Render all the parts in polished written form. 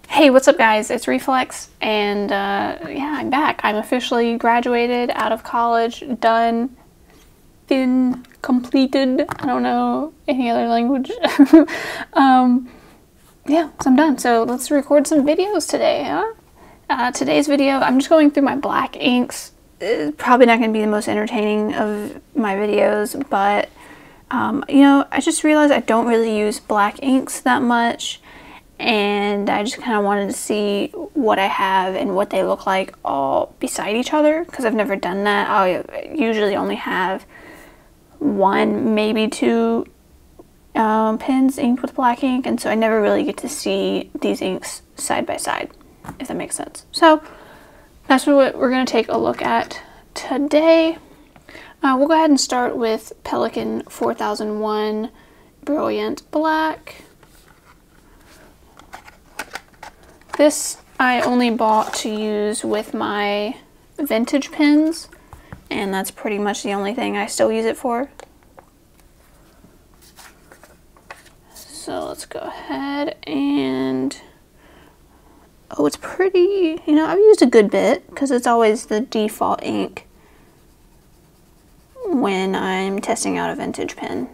Hey, what's up guys? It's Reflex, and yeah, I'm back. I'm officially graduated, out of college, done, been completed. I don't know any other language. Yeah, so I'm done. So let's record some videos today, huh? Today's video, I'm just going through my black inks. It's probably not going to be the most entertaining of my videos, but you know, I just realized I don't really use black inks that much. And I just kind of wanted to see what I have and what they look like all beside each other, because I've never done that. I usually only have one, maybe two pens inked with black ink, and so I never really get to see these inks side by side, if that makes sense. So that's what we're going to take a look at today. We'll go ahead and start with Pelikan 4001 Brilliant Black. This I only bought to use with my vintage pens, and that's pretty much the only thing I still use it for. So let's go ahead and, oh, it's pretty, you know, I've used a good bit because it's always the default ink when I'm testing out a vintage pen.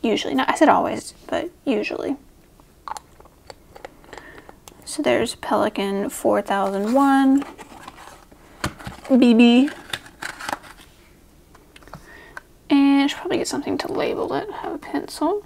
Usually, not, I said always, but usually. So there's Pelikan 4001 BB. And I should probably get something to label it. Have a pencil.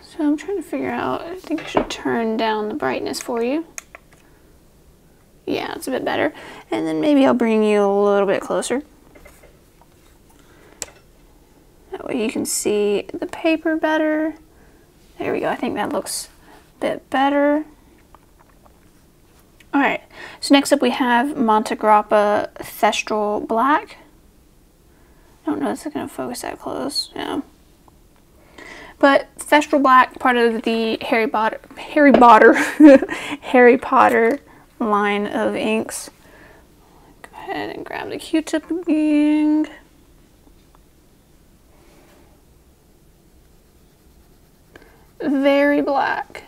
So I'm trying to figure out, I think I should turn down the brightness for you. Yeah, it's a bit better. And then maybe I'll bring you a little bit closer. That way you can see the paper better. There we go, I think that looks a bit better. Alright, so next up we have Montegrappa Thestral Black. I don't know if it's going to focus that close. Yeah. But Thestral Black, part of the Harry Potter line of inks. Go ahead and grab the Q-tip again. Very black.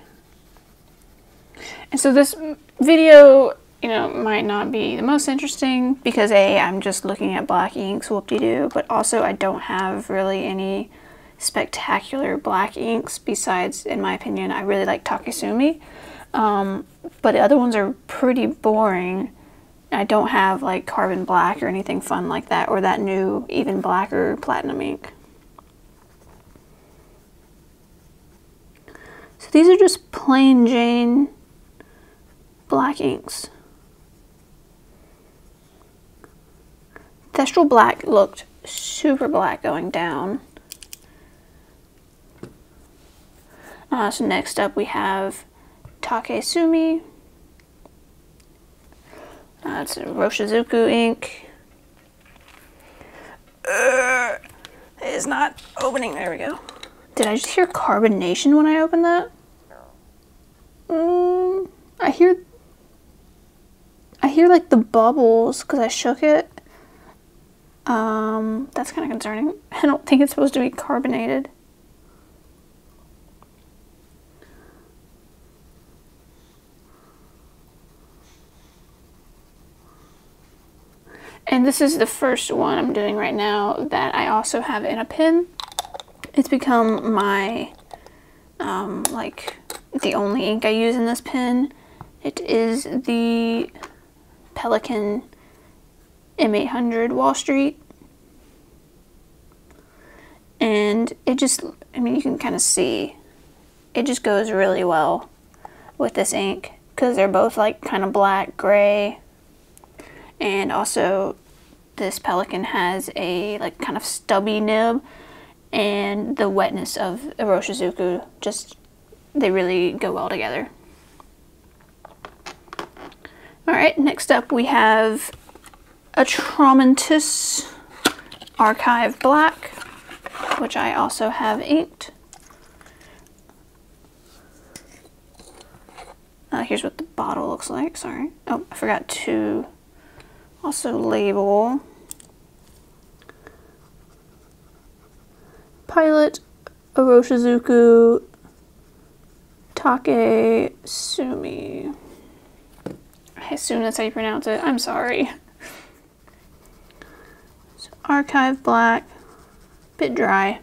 And so this video, you know, might not be the most interesting because A, I'm just looking at black inks, whoop-de-doo, but also I don't have really any spectacular black inks besides, in my opinion, I really like Take-sumi, but the other ones are pretty boring. I don't have like carbon black or anything fun like that, or that new even blacker platinum ink. So these are just plain Jane black inks. Thestral Black looked super black going down. So next up we have Take-sumi. It's a Iroshizuku ink. It is not opening. There we go. Did I just hear carbonation when I opened that? I hear like the bubbles because I shook it. That's kind of concerning. I don't think it's supposed to be carbonated. And this is the first one I'm doing right now that I also have in a pen. It's become my, like, the only ink I use in this pen. It is the Pelikan M800 Wall Street. And it just, I mean, you can kind of see, it just goes really well with this ink because they're both like kind of black, gray. And also this Pelikan has a like kind of stubby nib, and the wetness of Iroshizuku, just, they really go well together. Alright, next up we have Atramentis Archive Black, which I also have inked. Here's what the bottle looks like. Sorry. Oh, I forgot to also label Pilot Iroshizuku Take-sumi. I assume that's how you pronounce it. I'm sorry. So Archive Black, bit dry.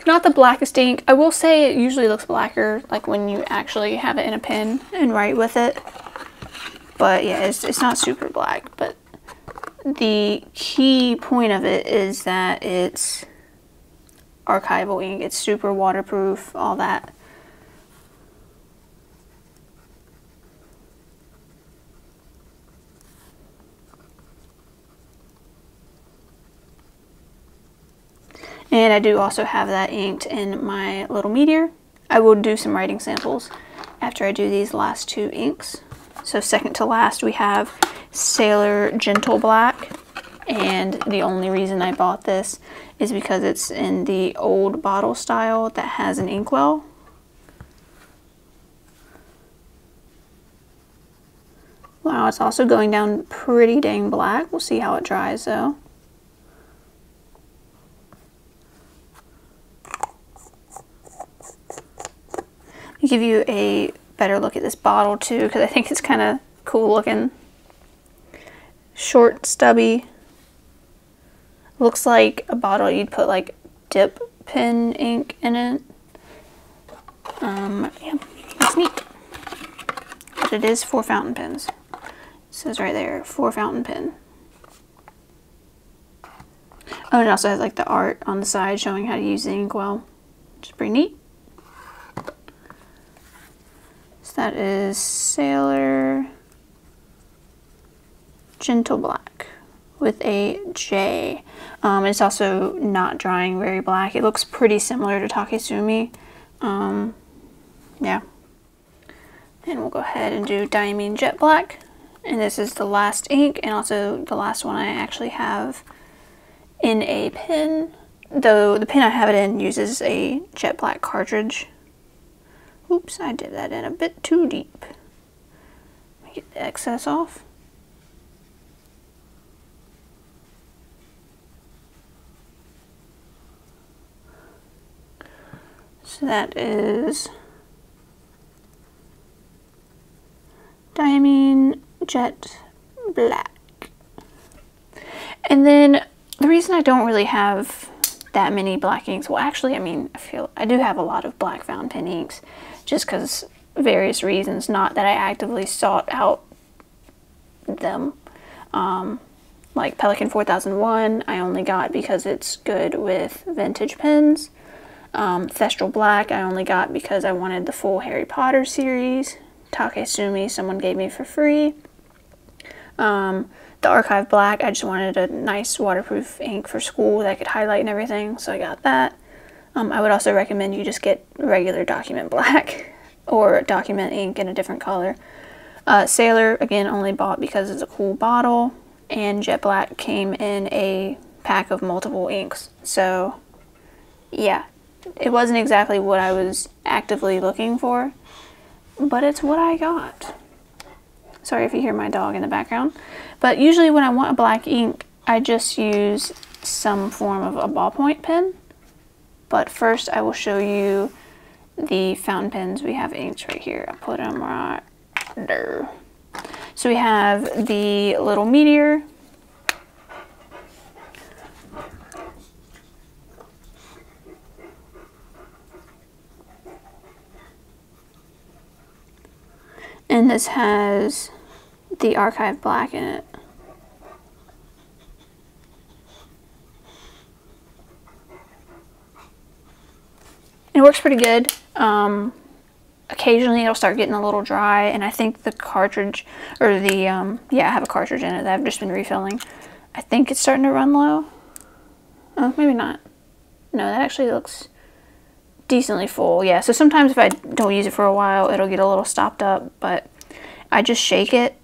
Not the blackest ink. I will say it usually looks blacker like when you actually have it in a pen and write with it. But yeah, it's not super black. But the key point of it is that it's archival ink. It's super waterproof, all that. And I do also have that inked in my little meteor. I will do some writing samples after I do these last two inks. So second to last we have Sailor Jentle Black. And the only reason I bought this is because it's in the old bottle style that has an inkwell. Wow, it's also going down pretty dang black. We'll see how it dries though. I'll give you a better look at this bottle too, because I think it's kind of cool looking. Short, stubby. Looks like a bottle you'd put like dip pen ink in it. Yeah, that's neat. But it is 4 fountain pens. It says right there, 4 fountain pen. Oh, and it also has like the art on the side showing how to use the inkwell, which is pretty neat. So that is Sailor Jentle Black with a J. It's also not drying very black. It looks pretty similar to Take-sumi. Yeah. And we'll go ahead and do Diamine Jet Black. And this is the last ink and also the last one I actually have in a pen. Though the pen I have it in uses a jet black cartridge. Oops, I did that in a bit too deep. Let me get the excess off. So that is Diamine Jet Black. And then the reason I don't really have that many black inks, well actually I mean I do have a lot of black fountain pen inks just because various reasons, not that I actively sought out them. Like Pelikan 4001 I only got because it's good with vintage pens. Thestral Black I only got because I wanted the full Harry Potter series. Take-sumi someone gave me for free. The Archive Black I just wanted a nice waterproof ink for school that I could highlight and everything, so I got that. I would also recommend you just get regular document black or document ink in a different color. Sailor again only bought because it's a cool bottle, and Jet Black came in a pack of multiple inks, so yeah, it wasn't exactly what I was actively looking for, but it's what I got. Sorry if you hear my dog in the background. But usually when I want a black ink, I just use some form of a ballpoint pen. But first I will show you the fountain pens we have inked right here. I'll put them right there. So we have the little meteor. And this has the Archive Black in it. It works pretty good. Occasionally it'll start getting a little dry, and I think the cartridge, or the, yeah, I have a cartridge in it that I've just been refilling. I think it's starting to run low. Oh, maybe not. No, that actually looks decently full. Yeah, so sometimes if I don't use it for a while, it'll get a little stopped up, but I just shake it.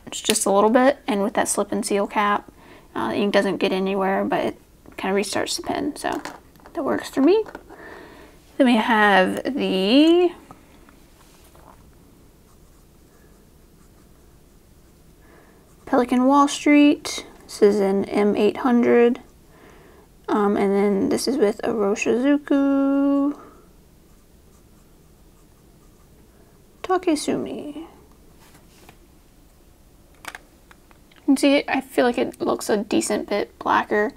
It's just a little bit, and with that slip and seal cap, the ink doesn't get anywhere, but it kind of restarts the pen, so that works for me. Then we have the Pelikan Wall Street. This is an M800. And then this is with Iroshizuku. Take-sumi. You can see it, I feel like it looks a decent bit blacker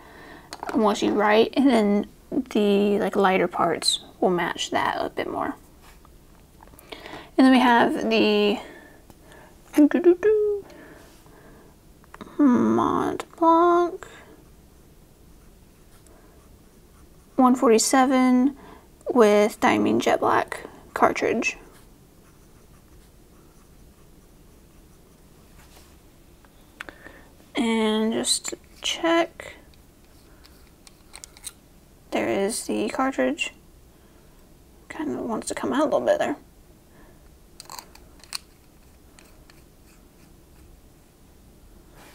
once you write, and then the like lighter parts will match that a bit more. And then we have the Montblanc 147 with Diamine Jet Black cartridge. And just check, there is the cartridge. Kind of wants to come out a little bit there.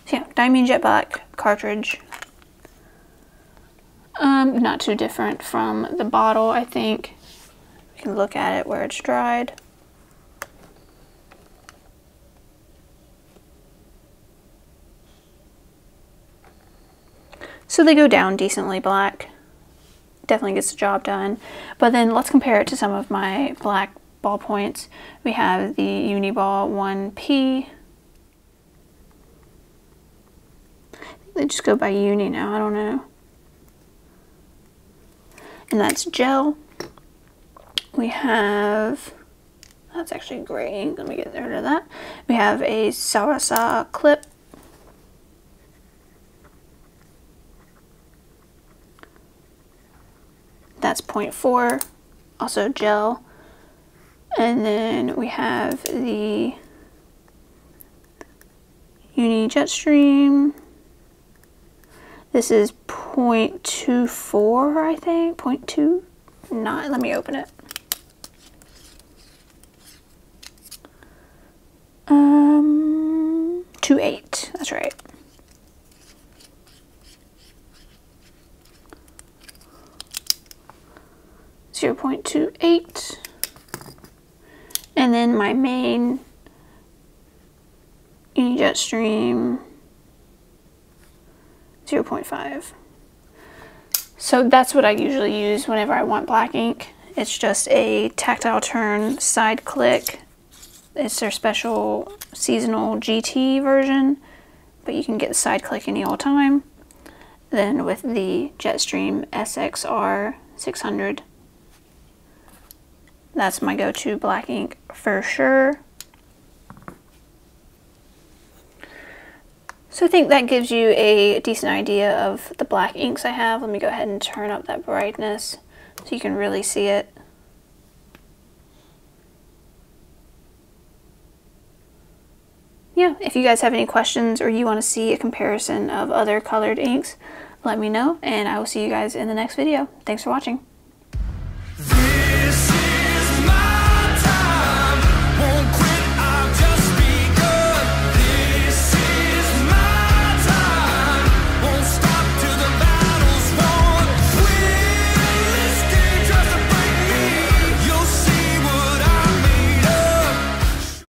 So yeah, Diamine Jet Black cartridge. Not too different from the bottle, I think. You can look at it where it's dried. So they go down decently black. Definitely gets the job done. But then let's compare it to some of my black ballpoints. We have the Uniball 1P. I think they just go by Uni now, I don't know. And that's gel. We have, that's actually gray ink, let me get rid of that. We have a Sarasa clip. That's 0.4, also gel. And then we have the Uni Jetstream. This is 0.24, I think, 0.29. Let me open it. 0.28, that's right. .28, and then my main Uni Jetstream 0.5. So that's what I usually use whenever I want black ink. It's just a tactile turn side click. It's their special seasonal GT version, but you can get the side click any old time. Then with the Jetstream SXR 600. That's my go-to black ink for sure. So I think that gives you a decent idea of the black inks I have. Let me go ahead and turn up that brightness so you can really see it. Yeah, if you guys have any questions or you want to see a comparison of other colored inks, let me know, and I will see you guys in the next video. Thanks for watching.